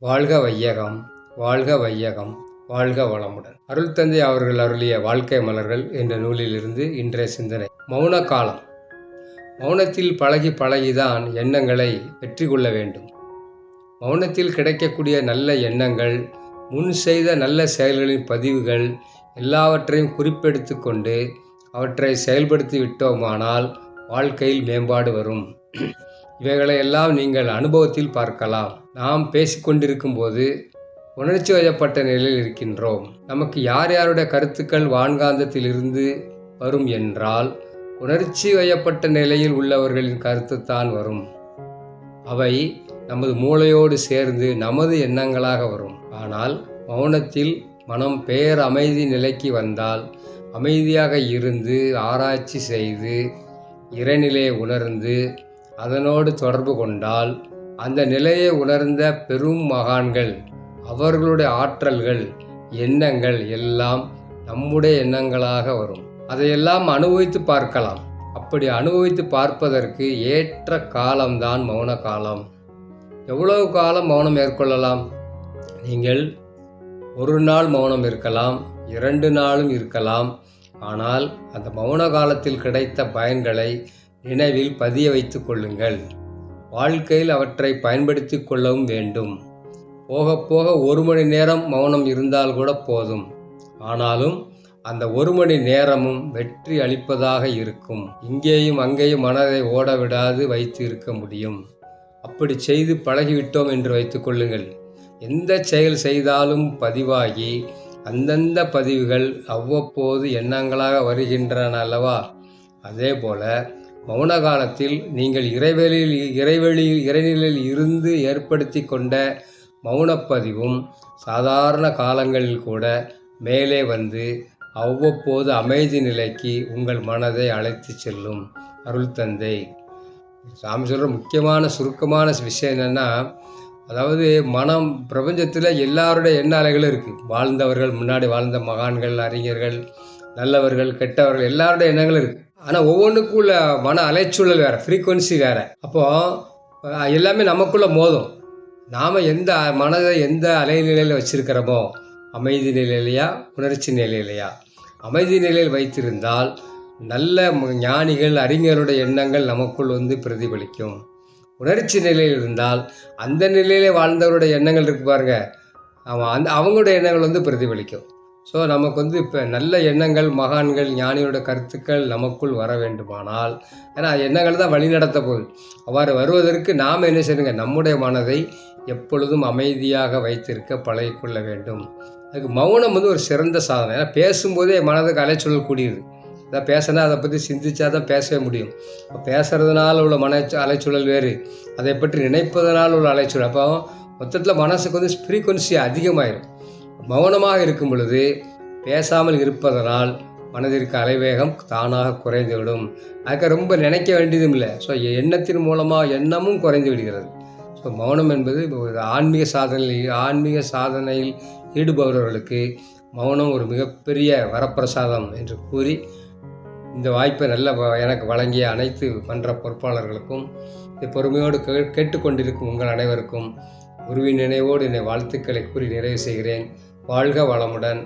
வாழ்க வையகம், வாழ்க வையகம், வாழ்க வளமுடன். அருள் தந்தை அவர்கள் அருளிய வாழ்க்கை மலர்கள் என்ற நூலிலிருந்து இன்றைய சிந்தனை. மௌன காலம். மௌனத்தில் பழகிதான் எண்ணங்களை வெற்றி கொள்ள வேண்டும். மௌனத்தில் கிடைக்கக்கூடிய நல்ல எண்ணங்கள், முன் செய்த நல்ல செயல்களின் பதிவுகள் எல்லாவற்றையும் குறிப்பெடுத்து கொண்டு அவற்றை செயல்படுத்தி விட்டோமானால் வாழ்க்கையில் மேம்பாடு வரும். இவைகளை எல்லாம் நீங்கள் அனுபவத்தில் பார்க்கலாம். நாம் பேசிக்கொண்டிருக்கும் போது உணர்ச்சி வயப்பட்ட நிலையில் இருக்கின்றோம். நமக்கு யார் யாருடைய கருத்துக்கள் வான்காந்தத்திலிருந்து வரும் என்றால் உணர்ச்சி வயப்பட்ட நிலையில் உள்ளவர்களின் கருத்துத்தான் வரும். அவை நமது மூளையோடு சேர்ந்து நமது எண்ணங்களாக வரும். ஆனால் மௌனத்தில் மனம் பேரமைதி நிலைக்கு வந்தால் அமைதியாக இருந்து ஆராய்ச்சி செய்து இறைநிலையை உணர்ந்து அதனோடு தொடர்பு கொண்டால் அந்த நிலையை உணர்ந்த பெரும் மகான்கள் அவர்களுடைய ஆற்றல்கள் எண்ணங்கள் எல்லாம் நம்முடைய எண்ணங்களாக வரும். அதையெல்லாம் அனுபவித்து பார்க்கலாம். அப்படி அனுபவித்து பார்ப்பதற்கு ஏற்ற காலம்தான் மௌன காலம். எவ்வளவு காலம் மௌனம் மேற்கொள்ளலாம்? நீங்கள் ஒரு நாள் மௌனம் இருக்கலாம், 2 நாளும் இருக்கலாம். ஆனால் அந்த மௌன காலத்தில் கிடைத்த பயன்களை நினைவில் பதிய வைத்து கொள்ளுங்கள். வாழ்க்கையில் அவற்றை பயன்படுத்தி கொள்ளவும் வேண்டும். போக போக 1 மணி நேரம் மௌனம் இருந்தால் கூட போதும். ஆனாலும் அந்த 1 மணி நேரமும் வெற்றி அளிப்பதாக இருக்கும். இங்கேயும் அங்கேயும் மனதை ஓட விடாது வைத்து இருக்க முடியும். அப்படி செய்து பழகிவிட்டோம் என்று வைத்துக் கொள்ளுங்கள். எந்த செயல் செய்தாலும் பதிவாகி அந்தந்த பதிவுகள் அவ்வப்போது எண்ணங்களாக வருகின்றன அல்லவா? அதே போல மௌன காலத்தில் நீங்கள் இறைநிலையில் இருந்து ஏற்படுத்தி கொண்ட மௌனப்பதிவும் சாதாரண காலங்களில் கூட மேலே வந்து அவ்வப்போது அமைதி நிலைக்கு உங்கள் மனதை அழைத்து செல்லும். அருள் தந்தை சாமி சொல்கிற முக்கியமான சுருக்கமான விஷயம் என்னென்னா, அதாவது மனம் பிரபஞ்சத்தில் எல்லாருடைய எண்ண அலைகளும் இருக்குது. வாழ்ந்தவர்கள், முன்னாடி வாழ்ந்த மகான்கள், அறிஞர்கள், நல்லவர்கள், கெட்டவர்கள் எல்லாருடைய எண்ணங்களும் இருக்குது. ஆனால் ஒவ்வொன்றுக்குள்ள மன அலைச்சூழல் வேறு, ஃப்ரீக்குவன்சி வேறு. அப்போது எல்லாமே நமக்குள்ளே மோதும். நாம் எந்த மனதை எந்த அலைநிலையில் வச்சுருக்கிறோமோ, அமைதி நிலையிலையா உணர்ச்சி நிலையிலையா? அமைதி நிலையில் வைத்திருந்தால் நல்ல ஞானிகள் அறிஞருடைய எண்ணங்கள் நமக்குள் வந்து பிரதிபலிக்கும். உணர்ச்சி நிலையில் இருந்தால் அந்த நிலையிலே வாழ்ந்தவருடைய எண்ணங்கள் இருக்கு பாருங்க, அவங்களுடைய எண்ணங்கள் வந்து பிரதிபலிக்கும். ஸோ நமக்கு வந்து இப்போ நல்ல எண்ணங்கள், மகான்கள், ஞானியோட கருத்துக்கள் நமக்குள் வர வேண்டுமானால், ஏன்னா எண்ணங்கள் தான் வழி நடத்த போகுது. அவ்வாறு வருவதற்கு நாம் என்ன செய்யணுங்க? நம்முடைய மனதை எப்பொழுதும் அமைதியாக வைத்திருக்க பழகிக்கொள்ள வேண்டும். அதுக்கு மௌனம் வந்து ஒரு சிறந்த சாதனை. ஏன்னா பேசும்போதே மனதுக்கு அலைச்சூழல் கூடியது. அதான் பேசினா அதை பற்றி சிந்திச்சா தான் பேசவே முடியும். இப்போ பேசுறதுனால உள்ள அலைச்சூழல் வேறு, அதை பற்றி நினைப்பதனால் உள்ள அலைச்சூழல். அப்போ மொத்தத்தில் மனசுக்கு வந்து ஃப்ரீக்குவன்சி அதிகமாயிடும். மௌனமாக இருக்கும் பொழுது பேசாமல் இருப்பதனால் மனதிற்கு அலைவேகம் தானாக குறைந்துவிடும். அதுக்கு ரொம்ப நினைக்க வேண்டியதும் இல்லை. ஸோ எண்ணத்தின் மூலமாக எண்ணமும் குறைந்து விடுகிறது. ஸோ மௌனம் என்பது ஒரு ஆன்மீக சாதனையில் ஈடுபவர்களுக்கு மௌனம் ஒரு மிகப்பெரிய வரப்பிரசாதம் என்று கூறி, இந்த வாய்ப்பை எனக்கு வழங்கிய அனைத்து மன்ற பொறுப்பாளர்களுக்கும், இதை பொறுமையோடு கேட்டுக்கொண்டிருக்கும் உங்கள் அனைவருக்கும் குருவின் நினைவோடு என்னை வாழ்த்துக்களை கூறி நிறைவு செய்கிறேன். வாழ்க வளமுடன்.